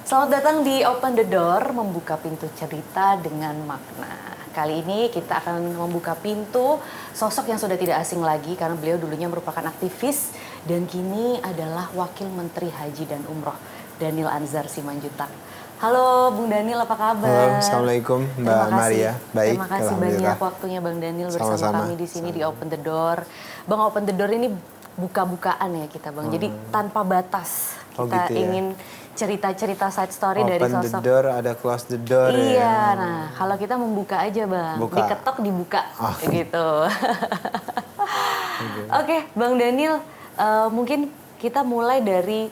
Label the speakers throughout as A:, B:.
A: Selamat datang di Open the Door, membuka pintu cerita dengan makna. Kali ini kita akan membuka pintu sosok yang sudah tidak asing lagi karena beliau dulunya merupakan aktivis dan kini adalah Wakil Menteri Haji dan Umroh, Daniel Anzar Simanjuntak. Halo Bung Daniel, apa kabar?
B: Halo, Assalamualaikum Mbak Maria. Baik,
A: terima kasih banyak waktunya Bang Daniel bersama kami di sini di Open the Door. Bang, Open the Door ini buka-bukaan ya kita Bang, jadi tanpa batas. Kita
B: gitu ya?
A: ingin cerita-cerita side story dari sosok.
B: Open the door, ada close the door
A: iya,
B: ya.
A: nah kalau kita membuka aja Bang,
B: Buka.
A: diketok dibuka, gitu. Oke, Bang Daniel, mungkin kita mulai dari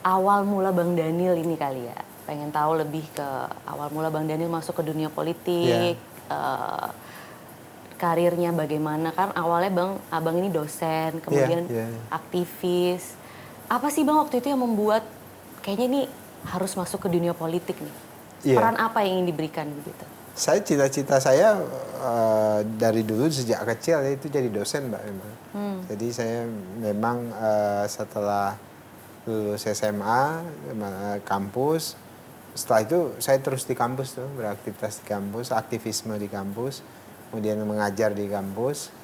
A: awal mula Bang Daniel ini kali ya. Pengen tahu lebih ke awal mula Bang Daniel masuk ke dunia politik, karirnya bagaimana, kan awalnya Abang ini dosen, kemudian aktivis. Apa sih Bang waktu itu yang membuat kayaknya ini harus masuk ke dunia politik nih? Peran apa yang ingin diberikan begitu?
B: Saya cita-cita saya dari dulu sejak kecil itu jadi dosen Mbak memang. Jadi saya memang setelah lulus SMA, kampus, setelah itu saya terus di kampus tuh, beraktivitas di kampus, aktivisme di kampus, kemudian mengajar di kampus.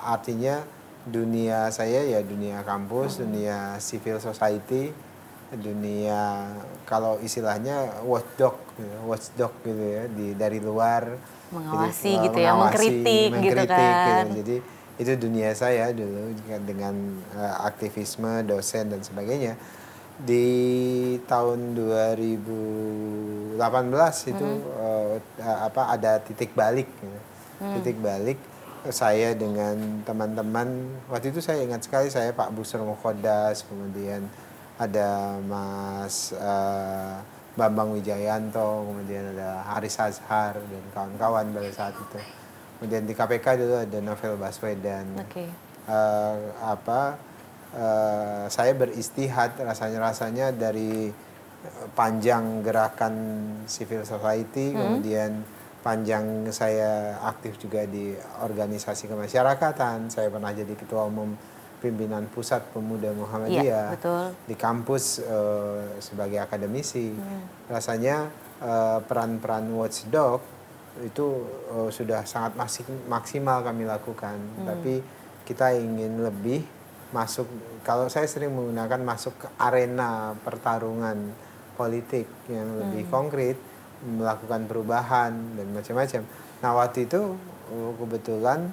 B: Artinya dunia saya ya dunia kampus, dunia civil society, dunia kalau istilahnya watchdog gitu ya, dari luar
A: mengawasi gitu ya, mengkritik gitu kan.
B: Jadi itu dunia saya dulu dengan aktivisme, dosen dan sebagainya. Di tahun 2018 itu ada titik balik gitu. Titik balik saya dengan teman-teman, waktu itu saya ingat sekali, saya Pak Busro Mukhodas, kemudian ada Mas Bambang Wijayanto, kemudian ada Haris Azhar dan kawan-kawan pada saat itu. Kemudian di KPK dulu ada Novel Baswedan. Saya beristihad rasanya dari panjang gerakan civil society, kemudian panjang saya aktif juga di organisasi kemasyarakatan. Saya pernah jadi ketua umum pimpinan Pusat Pemuda Muhammadiyah, di kampus sebagai akademisi. Rasanya peran-peran watchdog itu sudah sangat maksimal kami lakukan. Tapi kita ingin lebih masuk, kalau saya sering menggunakan masuk ke arena pertarungan politik yang lebih konkret, melakukan perubahan dan macam-macam. Nah waktu itu kebetulan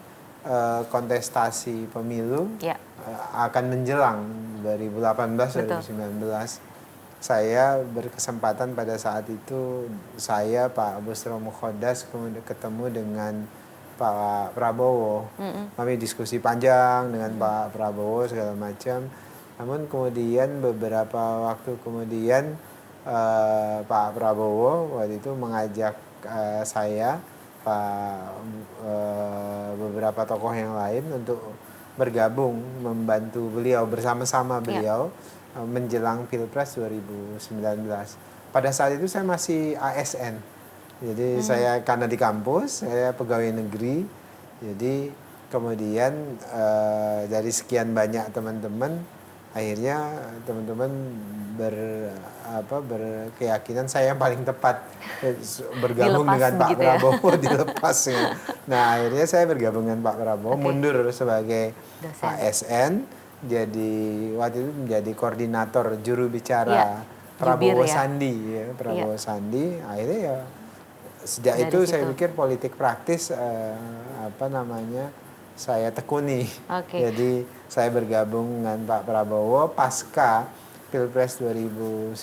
B: kontestasi pemilu akan menjelang 2018-2019. Saya berkesempatan pada saat itu, saya Pak Busro Mukhodas kemudian ketemu dengan Pak Prabowo. Kami diskusi panjang dengan Pak Prabowo segala macam. Namun kemudian beberapa waktu kemudian Pak Prabowo waktu itu mengajak saya, beberapa tokoh yang lain untuk bergabung membantu beliau, bersama-sama beliau menjelang Pilpres 2019. Pada saat itu saya masih ASN. Jadi saya karena di kampus, saya pegawai negeri. Jadi kemudian dari sekian banyak teman-teman, akhirnya teman-teman berkeyakinan saya yang paling tepat bergabung dengan Pak Prabowo, dilepas ya. Nah akhirnya saya bergabung dengan Pak Prabowo, mundur sebagai ASN, jadi waktu itu menjadi koordinator juru bicara Prabowo Sandi, Prabowo Sandi. Akhirnya ya sejak itu saya pikir politik praktis saya tekuni. Jadi saya bergabung dengan Pak Prabowo pasca Pilpres 2019.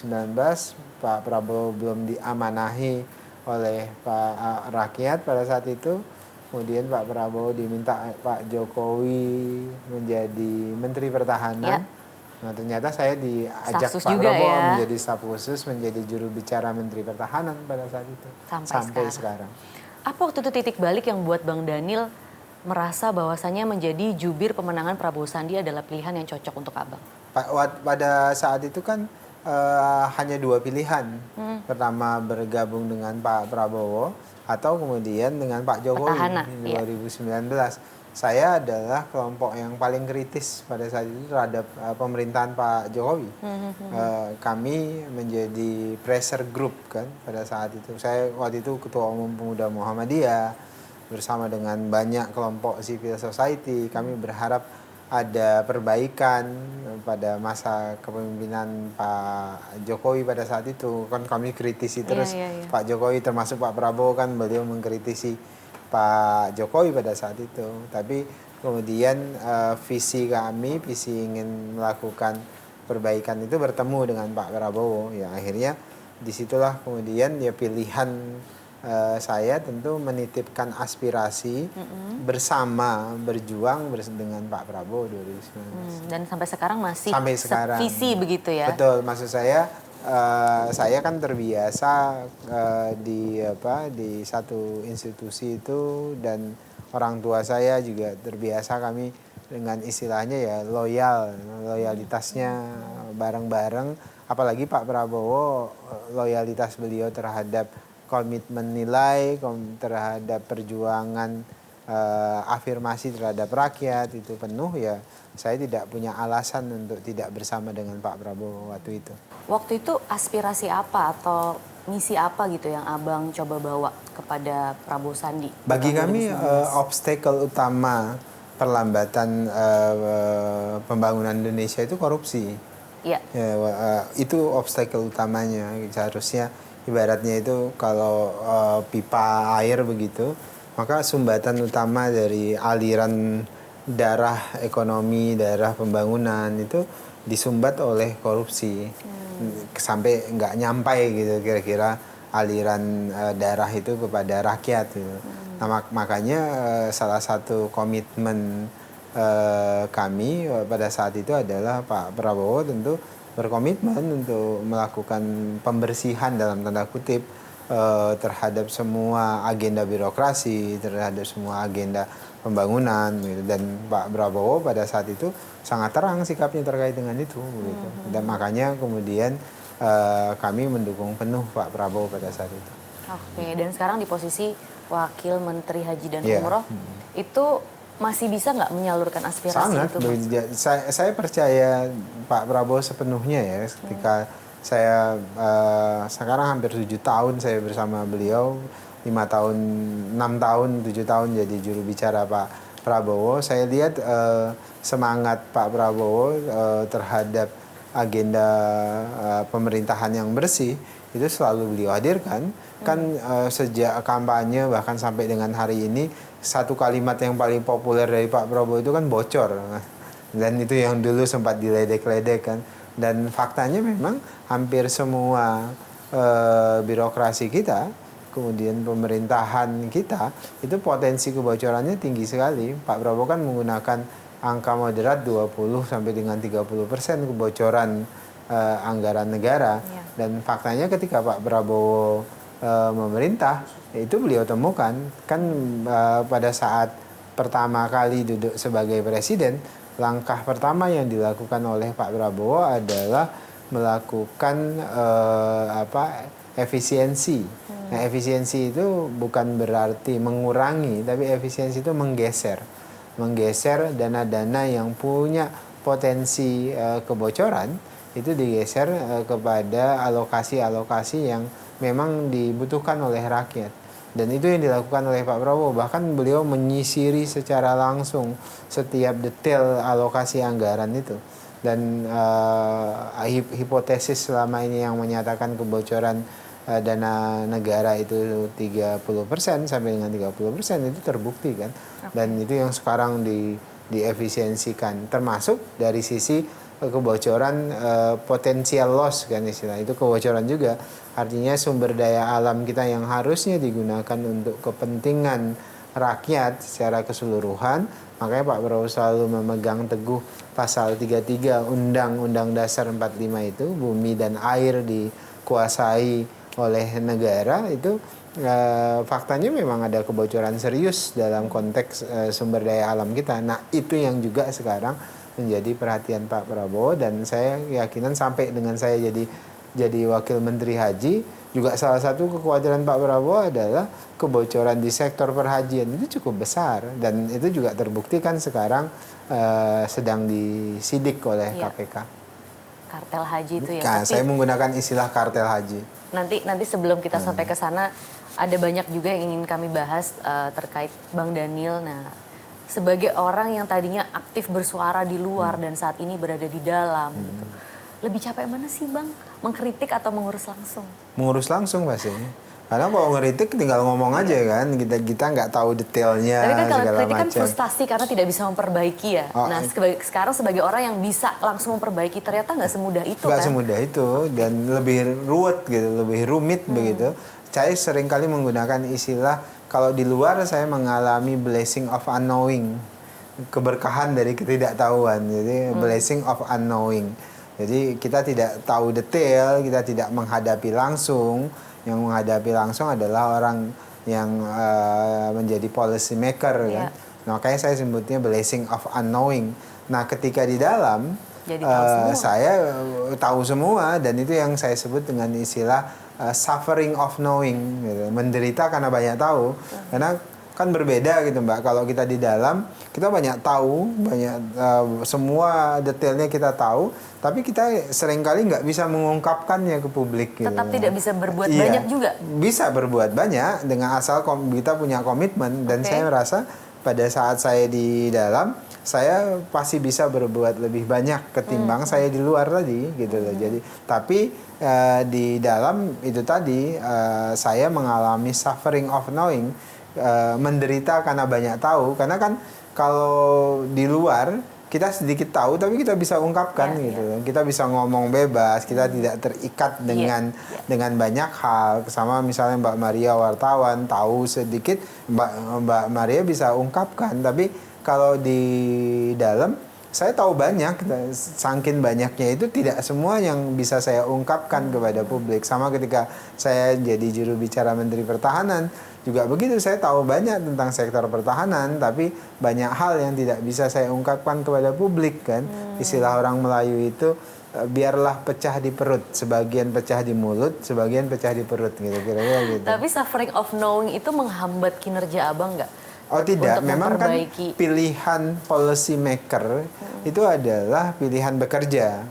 B: Pak Prabowo belum diamanahi oleh Pak rakyat pada saat itu. kemudian Pak Prabowo diminta Pak Jokowi menjadi Menteri Pertahanan.
A: Ya.
B: Nah, ternyata saya diajak
A: Staf sus
B: Pak
A: juga
B: Prabowo
A: ya.
B: menjadi staf khusus, menjadi juru bicara Menteri Pertahanan pada saat itu.
A: Sampai
B: Sekarang.
A: Apa waktu itu titik balik yang buat Bang Daniel merasa bahwasannya menjadi jubir pemenangan Prabowo Sandi adalah pilihan yang cocok untuk Abang?
B: Pada saat itu kan hanya dua pilihan. Pertama bergabung dengan Pak Prabowo atau kemudian dengan Pak Jokowi
A: Petahana,
B: di 2019. Saya adalah kelompok yang paling kritis pada saat itu terhadap pemerintahan Pak Jokowi. Kami menjadi pressure group kan pada saat itu. Saya waktu itu Ketua Umum Pemuda Muhammadiyah bersama dengan banyak kelompok civil society. Kami berharap ada perbaikan pada masa kepemimpinan Pak Jokowi pada saat itu. Kan kami kritisi terus Pak Jokowi, termasuk Pak Prabowo kan beliau mengkritisi Pak Jokowi pada saat itu. Tapi kemudian visi kami, visi ingin melakukan perbaikan itu bertemu dengan Pak Prabowo. Ya akhirnya disitulah kemudian ya pilihan saya tentu menitipkan aspirasi bersama berjuang dengan Pak Prabowo 2019.
A: Dan sampai sekarang masih
B: sampai sekarang
A: visi begitu ya?
B: Betul, maksud saya kan terbiasa di satu institusi itu, dan orang tua saya juga terbiasa kami dengan istilahnya ya loyalitasnya bareng-bareng. Apalagi Pak Prabowo, loyalitas beliau terhadap komitmen nilai, terhadap perjuangan afirmasi terhadap rakyat itu penuh, ya saya tidak punya alasan untuk tidak bersama dengan Pak Prabowo waktu itu.
A: Waktu itu aspirasi apa atau misi apa gitu yang Abang coba bawa kepada Prabowo Sandi?
B: Bagi kami obstacle utama perlambatan pembangunan Indonesia itu korupsi.
A: Ya.
B: Itu obstacle utamanya. Seharusnya ibaratnya itu kalau pipa air begitu, maka sumbatan utama dari aliran darah ekonomi, darah pembangunan itu disumbat oleh korupsi. Sampai nggak nyampai gitu kira-kira aliran darah itu kepada rakyat gitu. Nah, makanya salah satu komitmen kami pada saat itu adalah Pak Prabowo tentu berkomitmen untuk melakukan pembersihan dalam tanda kutip terhadap semua agenda birokrasi, terhadap semua agenda pembangunan gitu. Dan Pak Prabowo pada saat itu sangat terang sikapnya terkait dengan itu gitu. Dan makanya kemudian kami mendukung penuh Pak Prabowo pada saat itu.
A: Oke, dan sekarang di posisi Wakil Menteri Haji dan Umroh, itu masih bisa nggak menyalurkan aspirasi
B: sangat,
A: itu?
B: Saya percaya Pak Prabowo sepenuhnya ya. Ketika saya sekarang hampir 7 tahun saya bersama beliau, 5 tahun, 6 tahun, 7 tahun jadi juru bicara Pak Prabowo. Saya lihat semangat Pak Prabowo terhadap agenda pemerintahan yang bersih itu selalu beliau hadirkan. Kan sejak kampanye bahkan sampai dengan hari ini, satu kalimat yang paling populer dari Pak Prabowo itu kan bocor. Dan itu yang dulu sempat diledek-ledek kan. Dan faktanya memang hampir semua birokrasi kita, kemudian pemerintahan kita, itu potensi kebocorannya tinggi sekali. Pak Prabowo kan menggunakan angka moderat 20 sampai dengan 30% kebocoran anggaran negara. Dan faktanya ketika Pak Prabowo memerintah, itu beliau temukan kan pada saat pertama kali duduk sebagai presiden, langkah pertama yang dilakukan oleh Pak Prabowo adalah melakukan efisiensi. Nah, efisiensi itu bukan berarti mengurangi, tapi efisiensi itu menggeser dana-dana yang punya potensi kebocoran itu digeser kepada alokasi-alokasi yang memang dibutuhkan oleh rakyat. Dan itu yang dilakukan oleh Pak Prabowo. Bahkan beliau menyisiri secara langsung setiap detail alokasi anggaran itu. Dan hipotesis selama ini yang menyatakan kebocoran dana negara itu 30% sampai dengan 30% itu terbukti kan. Dan itu yang sekarang diefisiensikan. Termasuk dari sisi kebocoran potensial loss kan istilah itu, kebocoran juga artinya sumber daya alam kita yang harusnya digunakan untuk kepentingan rakyat secara keseluruhan. Makanya Pak Prabowo selalu memegang teguh pasal 33 Undang-Undang Dasar 45 itu, bumi dan air dikuasai oleh negara. Itu faktanya memang ada kebocoran serius dalam konteks sumber daya alam kita. Nah, itu yang juga sekarang menjadi perhatian Pak Prabowo, dan saya yakinan sampai dengan saya jadi wakil Menteri Haji juga salah satu kekhawatiran Pak Prabowo adalah kebocoran di sektor perhajian itu cukup besar, dan itu juga terbuktikan sekarang sedang disidik oleh KPK.
A: Kartel haji itu ya.
B: Nah,
A: Tapi
B: saya menggunakan istilah kartel haji.
A: nanti sebelum kita sampai ke sana, ada banyak juga yang ingin kami bahas terkait Bang Daniel. Nah, sebagai orang yang tadinya aktif bersuara di luar dan saat ini berada di dalam, gitu. Lebih capek mana sih Bang? Mengkritik atau mengurus langsung?
B: Mengurus langsung pasti. Karena kalau ngeritik tinggal ngomong aja kan, kita nggak taau detailnya.
A: Tapi kan kalau
B: segala
A: kritik kan
B: macam.
A: frustasi karena tidak bisa memperbaiki ya.
B: Oh,
A: Nah sekarang sebagai orang yang bisa langsung memperbaiki, ternyata nggak semudah itu
B: nggak
A: kan?
B: semudah itu, dan lebih ruwet gitu, lebih rumit begitu. Saya seringkali menggunakan istilah, kalau di luar saya mengalami blessing of unknowing, keberkahan dari ketidaktahuan. Jadi blessing of unknowing. Jadi kita tidak tahu detail, kita tidak menghadapi langsung. Yang menghadapi langsung adalah orang yang menjadi policy maker kan. Nah, makanya saya sebutnya blessing of unknowing. Nah, ketika di dalam
A: Jadi tahu semua.
B: saya tahu semua, dan itu yang saya sebut dengan istilah suffering of knowing gitu. Menderita karena banyak tahu. Karena kan berbeda gitu Mbak, kalau kita di dalam kita banyak tahu, banyak semua detailnya kita tahu, tapi kita seringkali nggak bisa mengungkapkannya ke publik gitu.
A: Tetap tidak bisa berbuat banyak juga?
B: Bisa berbuat banyak dengan asal kita punya komitmen, dan saya merasa pada saat saya di dalam, saya pasti bisa berbuat lebih banyak ketimbang saya di luar tadi gitu loh. Jadi tapi di dalam itu tadi saya mengalami suffering of knowing, menderita karena banyak tahu. Karena kan kalau di luar kita sedikit tahu tapi kita bisa ungkapkan gitu. Kita bisa ngomong bebas, kita tidak terikat dengan banyak hal. Sama misalnya Mbak Maria wartawan tahu sedikit, Mbak Maria bisa ungkapkan. Tapi kalau di dalam saya tahu banyak, saking banyaknya itu tidak semua yang bisa saya ungkapkan kepada publik. Sama ketika saya jadi juru bicara Menteri Pertahanan, juga begitu, saya tahu banyak tentang sektor pertahanan, tapi banyak hal yang tidak bisa saya ungkapkan kepada publik kan. Istilah orang Melayu itu, biarlah pecah di perut, sebagian pecah di mulut, sebagian pecah di perut gitu, kira-kira gitu.
A: Tapi suffering of knowing itu menghambat kinerja Abang nggak?
B: Oh tidak,
A: Untuk
B: memang kan
A: memperbaiki.
B: pilihan policy maker itu adalah pilihan bekerja.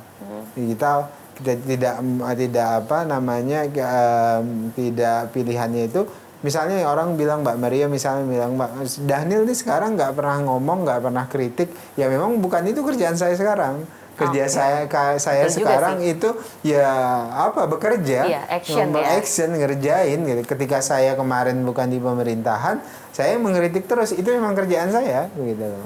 B: Kita tidak apa namanya tidak pilihannya itu. Misalnya orang bilang Mbak Maria misalnya bilang Mbak Daniel ini sekarang nggak pernah ngomong, nggak pernah kritik, ya memang bukan itu kerjaan saya sekarang. Kerja saya sekarang itu ya apa, bekerja, action ngerjain gitu. Ketika saya kemarin bukan di pemerintahan, saya mengkritik terus, itu memang kerjaan saya begitu loh.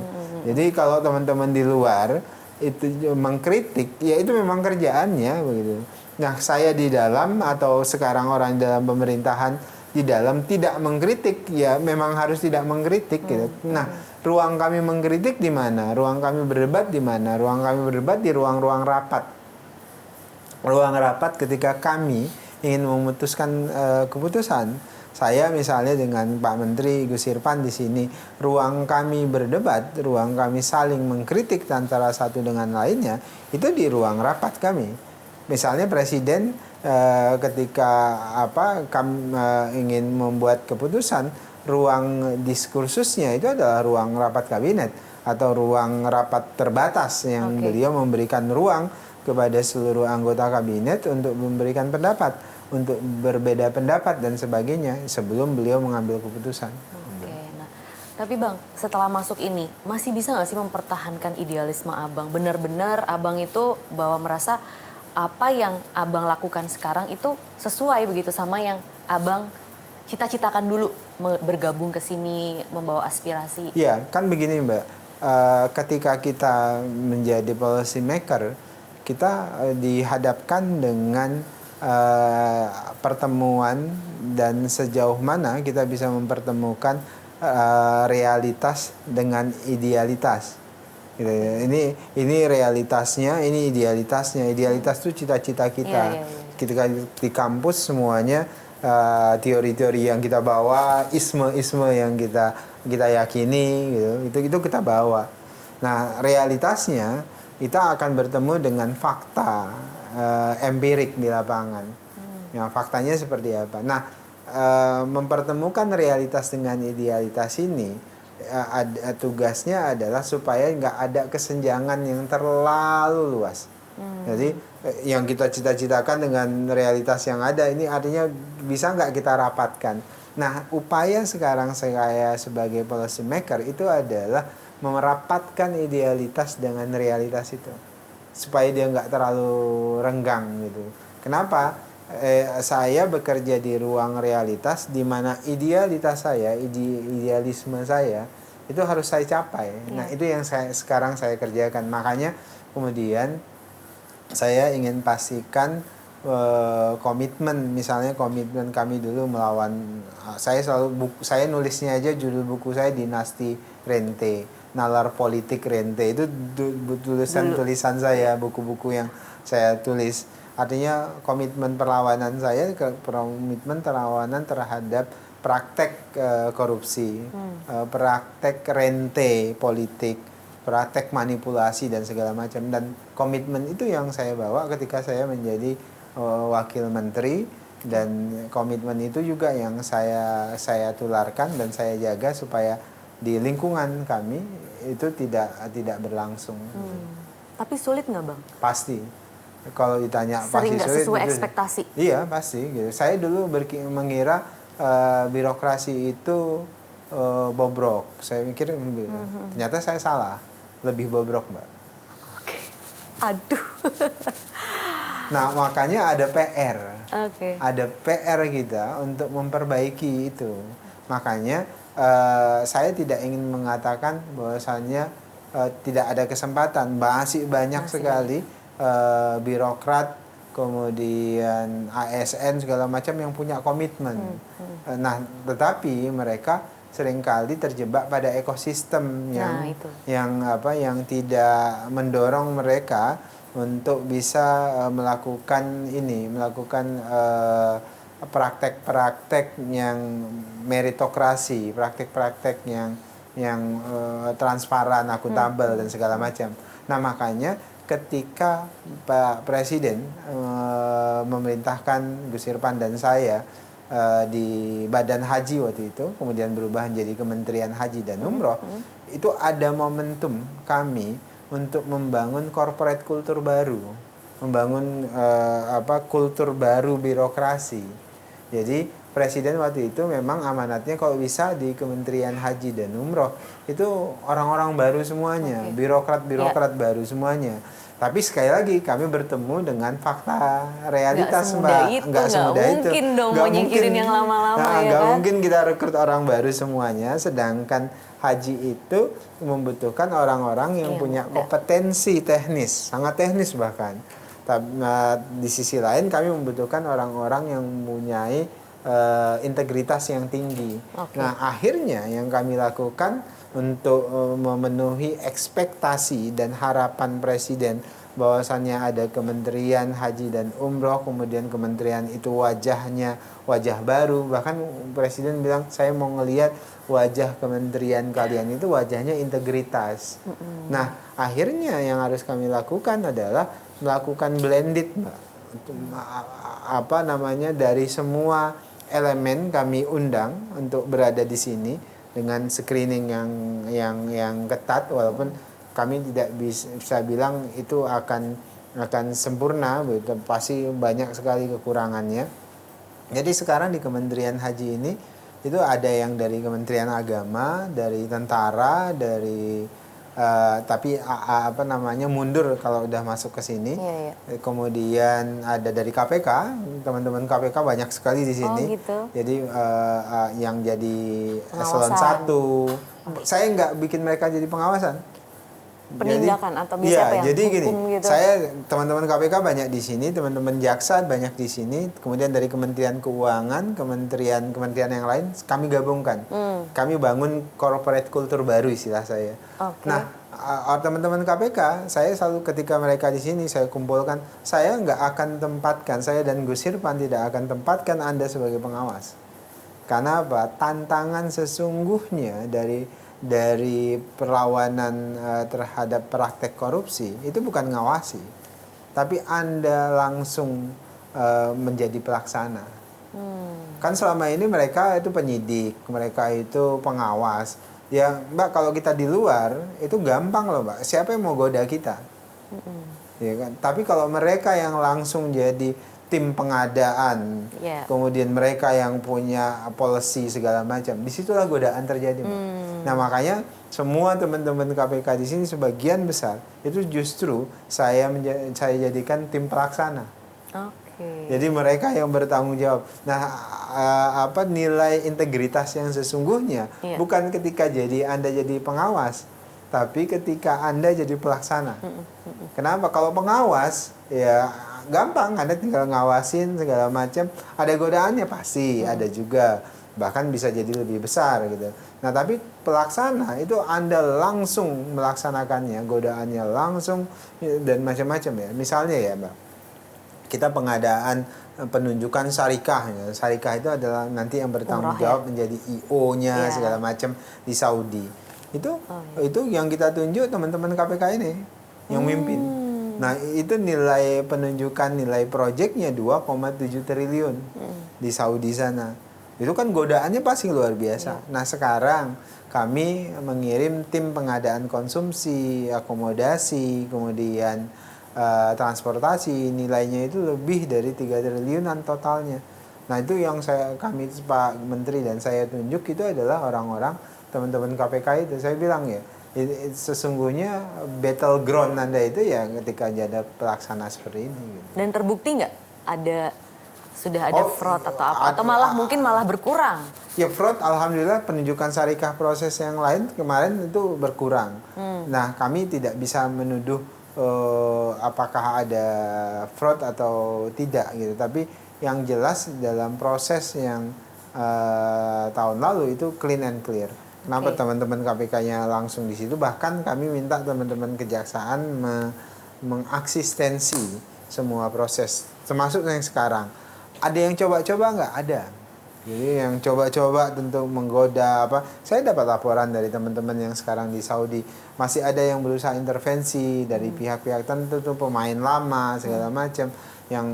B: Jadi kalau teman-teman di luar itu mengkritik, ya itu memang kerjaannya begitu. Nah, saya di dalam atau sekarang orang dalam pemerintahan di dalam tidak mengkritik, ya memang harus tidak mengkritik gitu. Nah, ruang kami mengkritik di mana? Ruang kami berdebat di mana? Ruang kami berdebat di ruang-ruang rapat. Ruang rapat ketika kami ingin memutuskan keputusan. Saya misalnya dengan Pak Menteri Gus Irfan di sini, ruang kami berdebat, ruang kami saling mengkritik antara satu dengan lainnya, itu di ruang rapat kami. Misalnya Presiden ketika kami ingin membuat keputusan, ruang diskursusnya itu adalah ruang rapat kabinet atau ruang rapat terbatas yang beliau memberikan ruang kepada seluruh anggota kabinet untuk memberikan pendapat, untuk berbeda pendapat dan sebagainya sebelum beliau mengambil keputusan.
A: Nah, tapi Bang, setelah masuk ini masih bisa nggak sih mempertahankan idealisme Abang? Benar-benar Abang itu bahwa merasa apa yang Abang lakukan sekarang itu sesuai begitu sama yang Abang cita-citakan dulu bergabung ke sini, membawa aspirasi?
B: Iya, kan begini Mbak, ketika kita menjadi policy maker, kita dihadapkan dengan pertemuan dan sejauh mana kita bisa mempertemukan realitas dengan idealitas. Gitu ya. Ini realitasnya, ini idealitasnya. Idealitas itu cita-cita kita. Ketika di kampus semuanya teori-teori yang kita bawa, isme-isme yang kita yakini, gitu. Itu kita bawa. Nah, realitasnya kita akan bertemu dengan fakta empirik di lapangan. Ya, faktanya seperti apa? Nah, mempertemukan realitas dengan idealitas ini tugasnya adalah supaya nggak ada kesenjangan yang terlalu luas. Jadi yang kita cita-citakan dengan realitas yang ada ini artinya bisa nggak kita rapatkan. Nah, upaya sekarang saya sebagai policy maker itu adalah merapatkan idealitas dengan realitas itu supaya dia nggak terlalu renggang gitu. Kenapa? Saya bekerja di ruang realitas di mana idealitas saya, idealisme saya itu harus saya capai. Nah, itu yang sekarang saya kerjakan. Makanya kemudian saya ingin pastikan komitmen, misalnya komitmen kami dulu melawan, saya nulisnya aja judul buku saya Dinasti Rente, Nalar Politik Rente, itu tulisan saya, buku-buku yang saya tulis. Artinya komitmen perlawanan saya, komitmen perlawanan terhadap praktek korupsi, praktek rente politik, praktek manipulasi dan segala macam. Dan komitmen itu yang saya bawa ketika saya menjadi wakil menteri, dan komitmen itu juga yang saya tularkan dan saya jaga supaya di lingkungan kami itu tidak berlangsung.
A: Tapi sulit nggak, Bang?
B: Pasti. Kalau ditanya
A: sering nggak sesuai ekspektasi?
B: Iya, pasti gitu. Saya dulu mengira birokrasi itu bobrok. Saya mikir ternyata saya salah, lebih bobrok, Mbak.
A: Oke. Aduh.
B: Nah, makanya ada PR.
A: Oke.
B: Ada PR kita untuk memperbaiki itu. Makanya saya tidak ingin mengatakan bahwasannya tidak ada kesempatan. Masih banyak sekali birokrat, kemudian ASN segala macam yang punya komitmen. Nah, tetapi mereka seringkali terjebak pada ekosistem yang tidak mendorong mereka untuk bisa melakukan praktek-praktek yang meritokrasi, praktek-praktek yang transparan, akuntabel dan segala macam. Nah, makanya ketika Pak Presiden memerintahkan Gus Irfan dan saya di Badan Haji waktu itu, kemudian berubah menjadi Kementerian Haji dan Umroh, itu ada momentum kami untuk membangun corporate kultur baru, membangun kultur baru birokrasi. Jadi Presiden waktu itu memang amanatnya kalau bisa di Kementerian Haji dan Umroh itu orang-orang baru semuanya, birokrat-birokrat baru semuanya. Tapi sekali lagi kami bertemu dengan fakta realitas, Mbak.
A: Nggak semudah itu. Mungkin dong mau nyingkirin yang lama-lama
B: nggak mungkin kita rekrut orang baru semuanya, sedangkan haji itu membutuhkan orang-orang yang punya kompetensi teknis, sangat teknis bahkan. Di sisi lain kami membutuhkan orang-orang yang mempunyai integritas yang tinggi. Nah, akhirnya yang kami lakukan untuk memenuhi ekspektasi dan harapan Presiden bahwasannya ada Kementerian Haji dan Umroh, kemudian kementerian itu wajahnya wajah baru, bahkan Presiden bilang saya mau ngelihat wajah kementerian kalian itu wajahnya integritas. Nah, akhirnya yang harus kami lakukan adalah melakukan blended, Mbak. Dari semua elemen kami undang untuk berada di sini dengan screening yang ketat, walaupun kami tidak bisa bilang itu akan sempurna, begitu, pasti banyak sekali kekurangannya. Jadi sekarang di Kementerian Haji ini itu ada yang dari Kementerian Agama, dari tentara, dari tapi mundur kalau udah masuk ke sini. Kemudian ada dari KPK, teman-teman KPK banyak sekali di sini.
A: Gitu.
B: Jadi yang jadi eselon 1, saya nggak bikin mereka jadi pengawasan.
A: penindakan atau
B: iya,
A: biasa apa ya?
B: jadi gini,
A: Hukum gitu.
B: saya teman-teman KPK banyak di sini, teman-teman jaksa banyak di sini, kemudian dari Kementerian Keuangan, kementerian yang lain kami gabungkan. Kami bangun corporate culture baru istilah saya.
A: Oke.
B: Nah, teman-teman KPK, saya selalu ketika mereka di sini saya kumpulkan, saya nggak akan tempatkan, saya dan Gus Irfan tidak akan tempatkan Anda sebagai pengawas. Karena apa? Tantangan sesungguhnya dari perlawanan terhadap praktek korupsi itu bukan ngawasi, tapi Anda langsung menjadi pelaksana. Kan selama ini mereka itu penyidik, mereka itu pengawas. Ya Mbak, kalau kita di luar itu gampang loh Mbak. Siapa yang mau goda kita? Ya kan? Tapi kalau mereka yang langsung jadi tim pengadaan, kemudian mereka yang punya policy segala macam, disitulah godaan terjadi. Nah makanya semua teman-teman KPK di sini sebagian besar itu justru saya jadikan tim pelaksana. Jadi mereka yang bertanggung jawab. Nah nilai integritas yang sesungguhnya bukan ketika Anda jadi pengawas, tapi ketika Anda jadi pelaksana. Kenapa? Kalau pengawas ya gampang, Anda tinggal ngawasin segala macam. Ada godaannya pasti, ada juga. Bahkan bisa jadi lebih besar gitu. Nah, tapi pelaksana itu Anda langsung melaksanakannya, godaannya langsung dan macam-macam ya. Misalnya ya, Mbak. Kita pengadaan penunjukan syarikah ya. Syarikah itu adalah nanti yang bertanggung jawab menjadi IO-nya segala macam di Saudi. Itu yang kita tunjuk teman-teman KPK ini yang mimpin. Nah, itu nilai penunjukan nilai proyeknya 2,7 triliun di Saudi sana. Itu kan godaannya pasti luar biasa. Nah, sekarang kami mengirim tim pengadaan konsumsi, akomodasi, kemudian transportasi, nilainya itu lebih dari 3 triliunan totalnya. Nah, itu yang kami Pak Menteri dan saya tunjuk itu adalah orang-orang teman-teman KPK itu. Saya bilang ya, sesungguhnya battleground Anda itu ya ketika jadi pelaksana seperti ini. Gitu.
A: Dan terbukti nggak sudah ada fraud atau apa? Atau mungkin malah berkurang?
B: Ya fraud, alhamdulillah penunjukan syarikah proses yang lain kemarin itu berkurang. Nah kami tidak bisa menuduh apakah ada fraud atau tidak gitu. Tapi yang jelas dalam proses yang tahun lalu itu clean and clear. Kenapa teman-teman KPK-nya langsung di situ? Bahkan kami minta teman-teman kejaksaan mengaksistensi semua proses, termasuk yang sekarang. Ada yang coba-coba nggak? Ada. Jadi yang coba-coba tentu menggoda apa? Saya dapat laporan dari teman-teman yang sekarang di Saudi masih ada yang berusaha intervensi dari pihak-pihak tertentu, tuh pemain lama segala macam, yang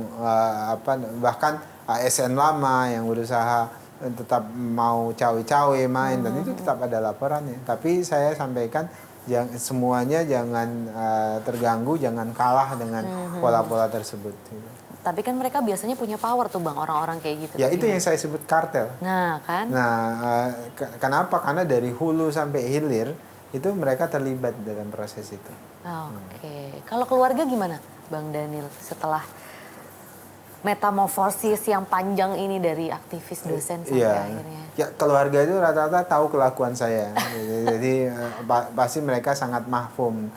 B: bahkan ASN lama yang berusaha tetap mau cawe-cawe main dan itu tetap ada laporannya. Tapi saya sampaikan semuanya jangan terganggu, jangan kalah dengan pola-pola tersebut. Gitu.
A: Tapi kan mereka biasanya punya power tuh Bang, orang-orang kayak gitu.
B: Ya itu yang saya sebut kartel.
A: Nah kan.
B: Nah kenapa? Karena dari hulu sampai hilir itu mereka terlibat dalam proses itu.
A: Oke. Kalau keluarga gimana Bang Daniel setelah metamorfosis yang panjang ini dari aktivis dosen sampai akhirnya?
B: Ya keluarga itu rata-rata tahu kelakuan saya. Jadi pasti mereka sangat mahfum.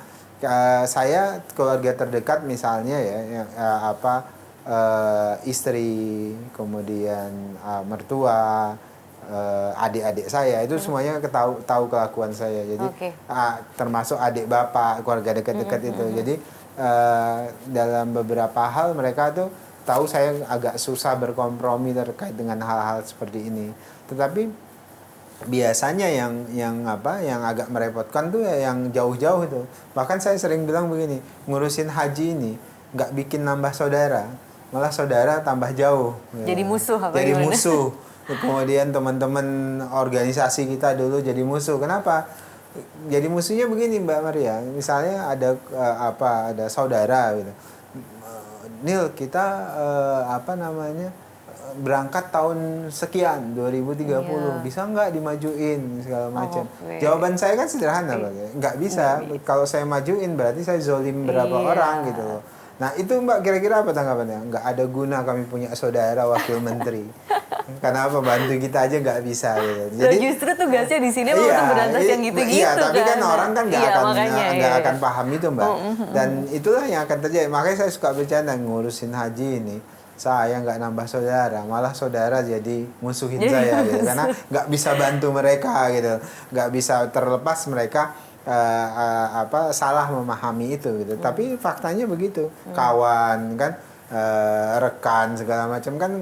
B: Saya keluarga terdekat misalnya istri, kemudian mertua, adik-adik saya itu semuanya tahu kelakuan saya. Jadi termasuk adik bapak, keluarga dekat-dekat itu. Jadi dalam beberapa hal mereka tuh tahu saya agak susah berkompromi terkait dengan hal-hal seperti ini. Tetapi biasanya yang agak merepotkan tuh ya yang jauh-jauh itu. Bahkan saya sering bilang begini, ngurusin haji ini nggak bikin nambah saudara, malah saudara tambah jauh.
A: Jadi musuh apa
B: Jadi
A: gimana?
B: musuh. Kemudian teman-teman organisasi kita dulu jadi musuh. Kenapa? Jadi musuhnya begini Mbak Maria. Misalnya ada saudara gitu. Nil, kita berangkat tahun sekian 2030 bisa nggak dimajuin segala macam. Jawaban saya kan sederhana Mbak, nggak bisa. Kalau saya majuin berarti saya zolim berapa orang gitu loh. Nah itu Mbak kira-kira apa tanggapannya? Nggak ada guna kami punya saudara wakil menteri. Karena apa, bantu kita aja nggak bisa gitu.
A: Jadi justru tugasnya di sini mau untuk berantas yang gitu-gitu
B: iya, tapi kan
A: kan.
B: orang kan nggak
A: Iya,
B: akan
A: makanya,
B: nggak
A: iya.
B: akan paham itu, Mbak. Dan itulah yang akan terjadi. Makanya saya suka bercanda ngurusin haji ini. Saya nggak nambah saudara, malah saudara jadi musuhin saya gitu. Karena nggak bisa bantu mereka gitu, nggak bisa, terlepas mereka salah memahami itu gitu. Tapi faktanya begitu, kawan kan. Rekan segala macam kan,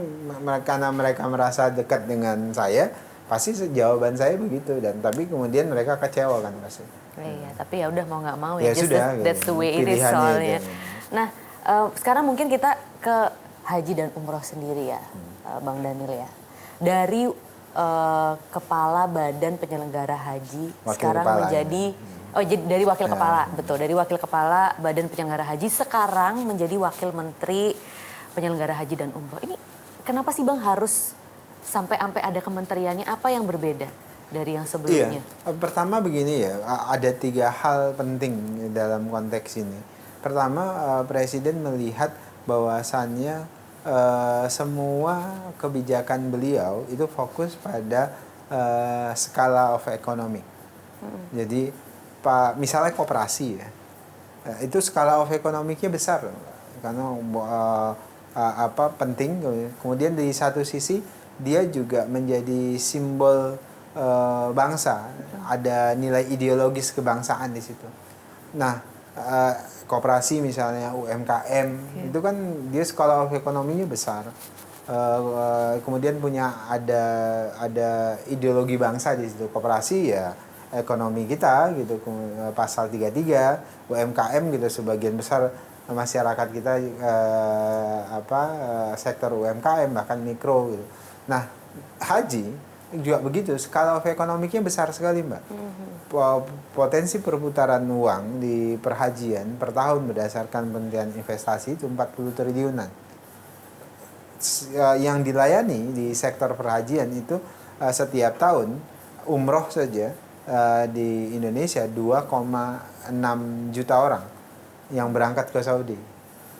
B: karena mereka merasa dekat dengan saya, pasti jawaban saya begitu, dan tapi kemudian mereka kecewa kan pasti.
A: Iya, tapi ya udah mau nggak mau
B: Ya
A: ya, just
B: sudah,
A: that's the way it is
B: pilihannya
A: soalnya.
B: itu.
A: Nah, sekarang mungkin kita ke haji dan umroh sendiri ya, Bang Daniel ya. Dari kepala badan penyelenggara haji
B: Wakil
A: sekarang
B: kepala,
A: menjadi jadi dari wakil kepala, betul, dari wakil kepala badan penyelenggara haji sekarang menjadi wakil menteri penyelenggara haji dan umroh. Ini kenapa sih Bang harus sampai ada kementeriannya? Apa yang berbeda dari yang sebelumnya?
B: Iya, pertama begini ya, ada 3 hal penting dalam konteks ini. Pertama, Presiden melihat bahwasannya semua kebijakan beliau itu fokus pada skala of economic. Jadi misalnya koperasi ya, itu skala of economicnya besar, karena penting. Kemudian di satu sisi dia juga menjadi simbol bangsa, ada nilai ideologis kebangsaan di situ. Nah, koperasi misalnya UMKM itu kan dia skala of ekonominya besar. Kemudian punya ada ideologi bangsa di situ. Koperasi ya ekonomi kita gitu, pasal 33, UMKM gitu, sebagian besar masyarakat kita sektor UMKM bahkan mikro gitu. Nah, haji juga begitu, skala of ekonomiknya besar sekali, Mbak. Potensi perputaran uang di perhajian per tahun berdasarkan Kementerian Investasi itu 40 triliunan. Yang dilayani di sektor perhajian itu setiap tahun umroh saja di Indonesia 2,6 juta orang yang berangkat ke Saudi.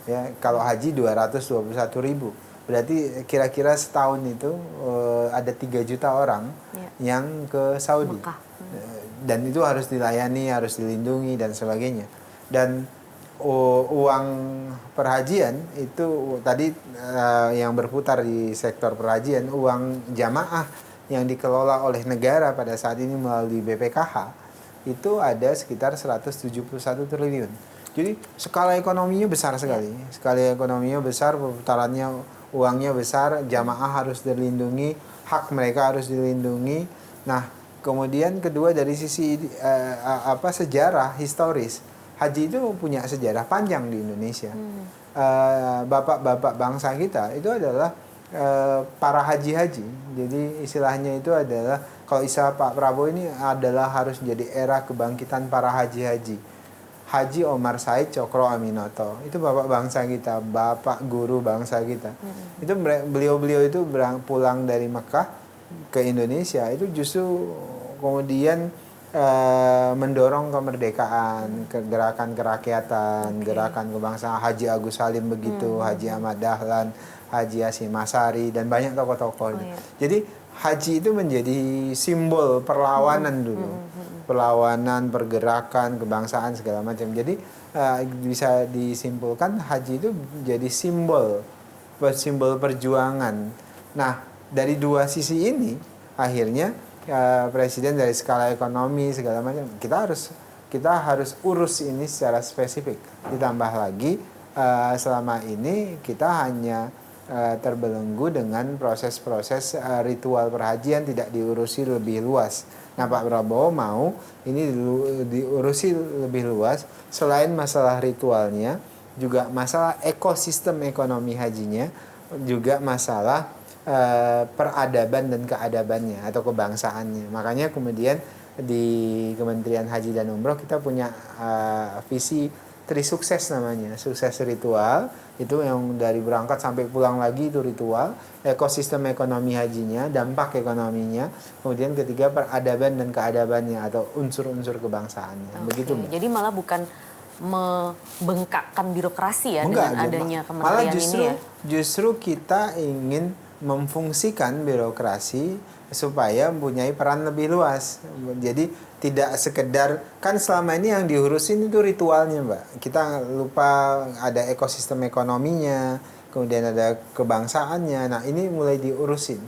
B: Ya, kalau haji 221 ribu. Berarti kira-kira setahun itu ada 3 juta orang yang ke Saudi.
A: Mekah.
B: Dan itu harus dilayani, harus dilindungi dan sebagainya. Dan uang perhajian itu tadi yang berputar di sektor perhajian, uang jamaah yang dikelola oleh negara pada saat ini melalui BPKH itu ada sekitar 171 triliun. Jadi skala ekonominya besar sekali. Skala ekonominya besar, perputarannya uangnya besar, jamaah harus dilindungi, hak mereka harus dilindungi. Nah, kemudian kedua dari sisi sejarah historis, haji itu punya sejarah panjang di Indonesia. Bapak-bapak bangsa kita itu adalah para haji-haji. Jadi istilahnya itu adalah, kalau istilah Pak Prabowo ini adalah harus menjadi era kebangkitan para haji-haji. Haji Omar Said Cokro Aminoto, itu bapak bangsa kita, bapak guru bangsa kita. Itu beliau-beliau itu pulang dari Mekah ke Indonesia, itu justru kemudian mendorong kemerdekaan, gerakan kerakyatan, gerakan kebangsaan. Haji Agus Salim begitu, Haji Ahmad Dahlan, Haji Hasyim Asy'ari, dan banyak tokoh-tokoh. Jadi haji itu menjadi simbol perlawanan dulu, perlawanan, pergerakan, kebangsaan segala macam. Jadi bisa disimpulkan haji itu jadi simbol perjuangan. Nah, dari dua sisi ini akhirnya Presiden dari skala ekonomi segala macam, kita harus urus ini secara spesifik. Ditambah lagi selama ini kita hanya terbelenggu dengan proses-proses ritual perhajian, tidak diurusi lebih luas. Nah, Pak Prabowo mau ini diurusi lebih luas, selain masalah ritualnya, juga masalah ekosistem ekonomi hajinya, juga masalah peradaban dan keadabannya atau kebangsaannya. Makanya kemudian di Kementerian Haji dan Umroh kita punya visi Trisukses namanya, sukses ritual, itu yang dari berangkat sampai pulang lagi itu ritual, ekosistem ekonomi hajinya, dampak ekonominya, kemudian ketiga peradaban dan keadabannya atau unsur-unsur kebangsaannya. Begitu, Mbak.
A: Jadi malah bukan membengkakkan birokrasi ya. Enggak, dengan adanya kementerian
B: malah
A: ini ya.
B: Justru kita ingin memfungsikan birokrasi supaya mempunyai peran lebih luas. Jadi tidak sekedar, kan selama ini yang diurusin itu ritualnya, Mbak. Kita lupa ada ekosistem ekonominya, kemudian ada kebangsaannya. Nah, ini mulai diurusin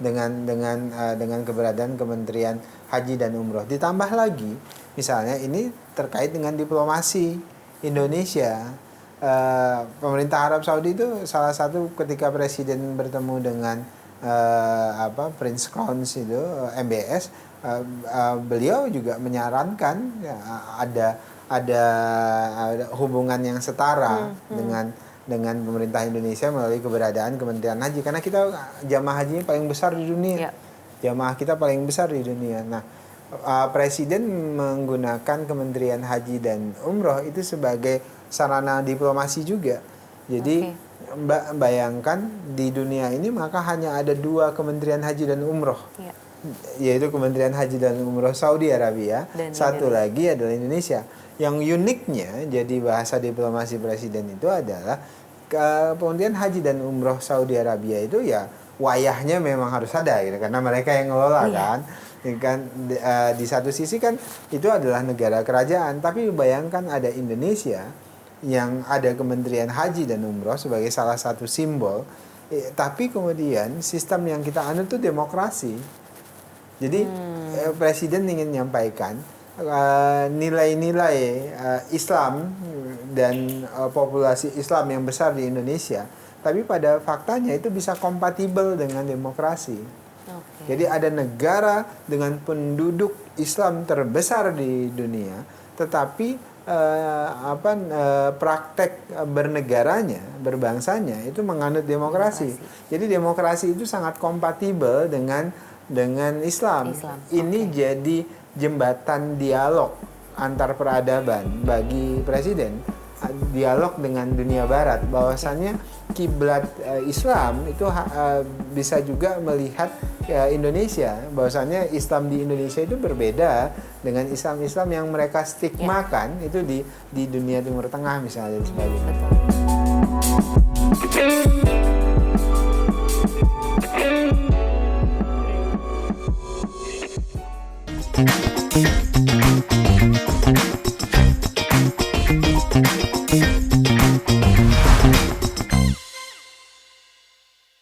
B: dengan keberadaan Kementerian Haji dan Umroh. Ditambah lagi, misalnya ini terkait dengan diplomasi Indonesia. Pemerintah Arab Saudi itu salah satu ketika presiden bertemu dengan Prince Crown itu MBS, beliau juga menyarankan ya, ada hubungan yang setara dengan pemerintah Indonesia melalui keberadaan Kementerian Haji, karena kita jamaah hajinya paling besar di dunia. Jamaah kita paling besar di dunia. Nah, presiden menggunakan Kementerian Haji dan Umroh itu sebagai sarana diplomasi juga. Jadi Mbak bayangkan di dunia ini maka hanya ada 2 Kementerian Haji dan Umroh, yaitu Kementerian Haji dan Umroh Saudi Arabia, dan satu lagi adalah Indonesia. Yang uniknya jadi bahasa diplomasi presiden itu adalah Kementerian Haji dan Umroh Saudi Arabia itu ya wayahnya memang harus ada gitu, karena mereka yang ngelola kan di satu sisi kan itu adalah negara kerajaan, tapi bayangkan ada Indonesia yang ada Kementerian Haji dan Umroh sebagai salah satu simbol, tapi kemudian sistem yang kita anut itu demokrasi. Jadi presiden ingin menyampaikan nilai-nilai Islam dan populasi Islam yang besar di Indonesia, tapi pada faktanya itu bisa kompatibel dengan demokrasi. Jadi ada negara dengan penduduk Islam terbesar di dunia, tetapi praktek bernegaranya, berbangsanya itu menganut demokrasi. Jadi demokrasi itu sangat kompatibel dengan Islam. Ini jadi jembatan dialog antar peradaban bagi presiden, dialog dengan dunia barat, bahwasannya kiblat Islam itu bisa juga melihat Indonesia, bahwasannya Islam di Indonesia itu berbeda dengan Islam yang mereka stigmakan itu di dunia Timur Tengah misalnya dan sebagainya.